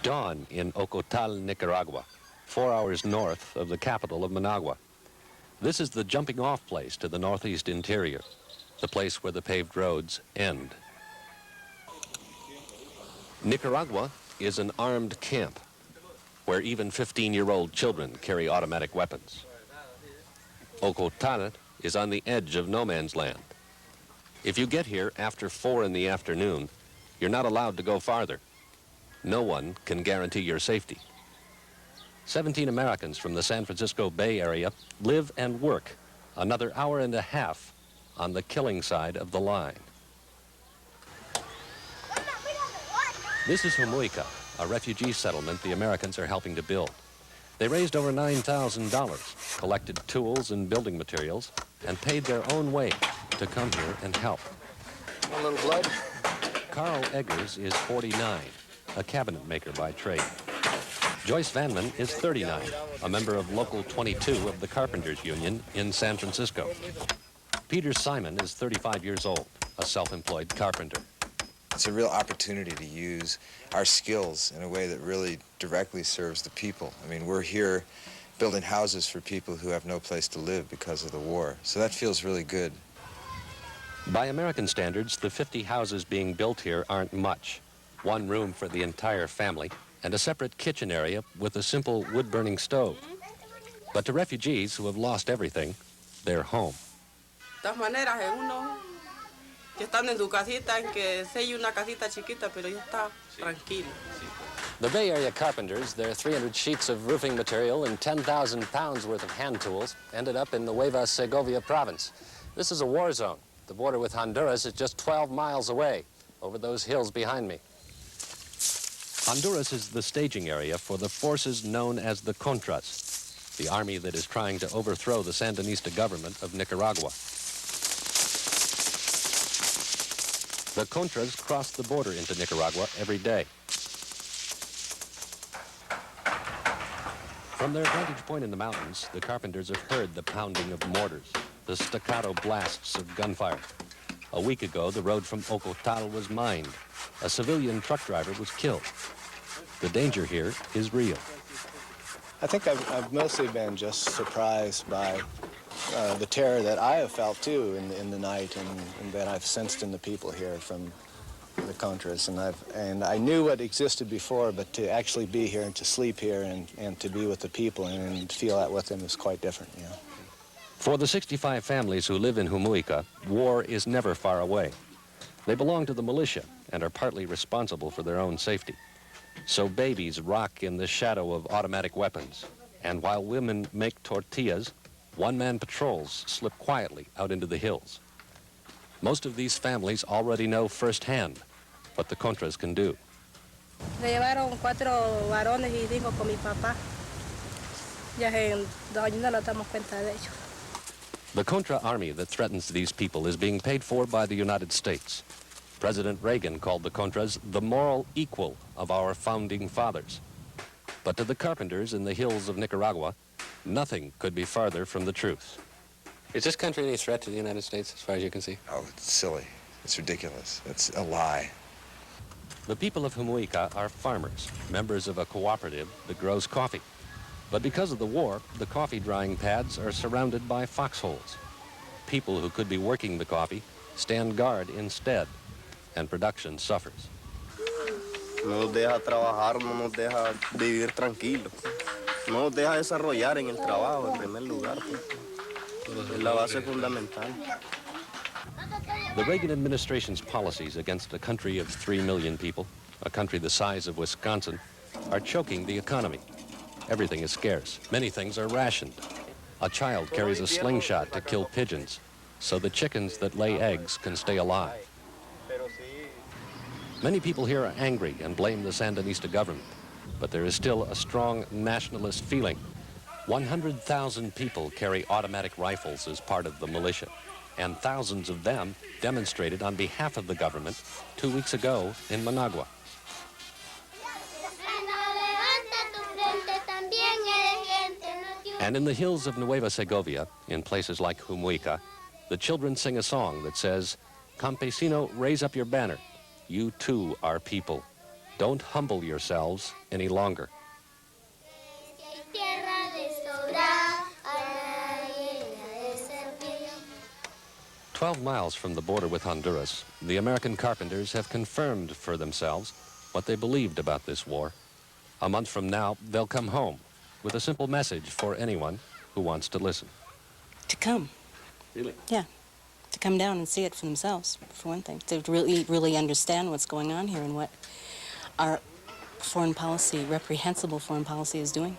dawn in Ocotal, Nicaragua, 4 hours north of the capital of Managua. This is the jumping-off place to the northeast interior, the place where the paved roads end. Nicaragua is an armed camp where even 15-year-old children carry automatic weapons. Ocotal is on the edge of no man's land. If you get here after 4 in the afternoon, you're not allowed to go farther. No one can guarantee your safety. 17 Americans from the San Francisco Bay Area live and work another hour and a half on the killing side of the line. This is Humuica, a refugee settlement the Americans are helping to build. They raised over $9,000, collected tools and building materials, and paid their own way to come here and help. A little blood. Carl Eggers is 49, a cabinet maker by trade. Joyce Vanman is 39, a member of Local 22 of the Carpenters Union in San Francisco. Peter Simon is 35 years old, a self-employed carpenter. It's a real opportunity to use our skills in a way that really directly serves the people. I mean, we're here building houses for people who have no place to live because of the war, so that feels really good. By American standards, the 50 houses being built here aren't much. One room for the entire family, and a separate kitchen area with a simple wood-burning stove. But to refugees who have lost everything, they're home. De todas maneras, uno que estando en tu casita, en que sea una casita chiquita, pero ya está tranquilo. The Bay Area carpenters, their 300 sheets of roofing material and 10,000 pounds worth of hand tools ended up in Nueva Segovia province. This is a war zone. The border with Honduras is just 12 miles away, over those hills behind me. Honduras is the staging area for the forces known as the Contras, the army that is trying to overthrow the Sandinista government of Nicaragua. The Contras cross the border into Nicaragua every day. From their vantage point in the mountains, the carpenters have heard the pounding of mortars, the staccato blasts of gunfire. A week ago, the road from Ocotal was mined. A civilian truck driver was killed. The danger here is real. I think I've mostly been just surprised by the terror that I have felt, too, in the night and that I've sensed in the people here from the Contras. And I knew what existed before, but to actually be here and to sleep here and to be with the people and feel that with them is quite different, you know. For the 65 families who live in Humuica, war is never far away. They belong to the militia and are partly responsible for their own safety. So babies rock in the shadow of automatic weapons, and while women make tortillas, one-man patrols slip quietly out into the hills. Most of these families already know firsthand what the Contras can do. Se llevaron 4 varones y 5 con mi papá. Ya no nos damos cuenta de ello. The Contra army that threatens these people is being paid for by the United States. President Reagan called the Contras the moral equal of our founding fathers. But to the carpenters in the hills of Nicaragua, nothing could be farther from the truth. Is this country any threat to the United States, as far as you can see? Oh, it's silly. It's ridiculous. It's a lie. The people of Humuica are farmers, members of a cooperative that grows coffee. But because of the war, the coffee drying pads are surrounded by foxholes. People who could be working the coffee stand guard instead, and production suffers. No nos deja trabajar, no nos deja vivir tranquilo. No nos deja desarrollar en el trabajo, en primer lugar. Es la base fundamental. The Reagan administration's policies against a country of 3 million people, a country the size of Wisconsin, are choking the economy. Everything is scarce. Many things are rationed. A child carries a slingshot to kill pigeons, so the chickens that lay eggs can stay alive. Many people here are angry and blame the Sandinista government, but there is still a strong nationalist feeling. 100,000 people carry automatic rifles as part of the militia, and thousands of them demonstrated on behalf of the government 2 weeks ago in Managua. And in the hills of Nueva Segovia, in places like Humuica, the children sing a song that says, "Campesino, raise up your banner. You too are people." Don't humble yourselves any longer. 12 miles from the border with Honduras, the American carpenters have confirmed for themselves what they believed about this war. A month from now, they'll come home with a simple message for anyone who wants to listen. To come. Really? Yeah. To come down and see it for themselves, for one thing. To really understand what's going on here and what our foreign policy, reprehensible foreign policy, is doing.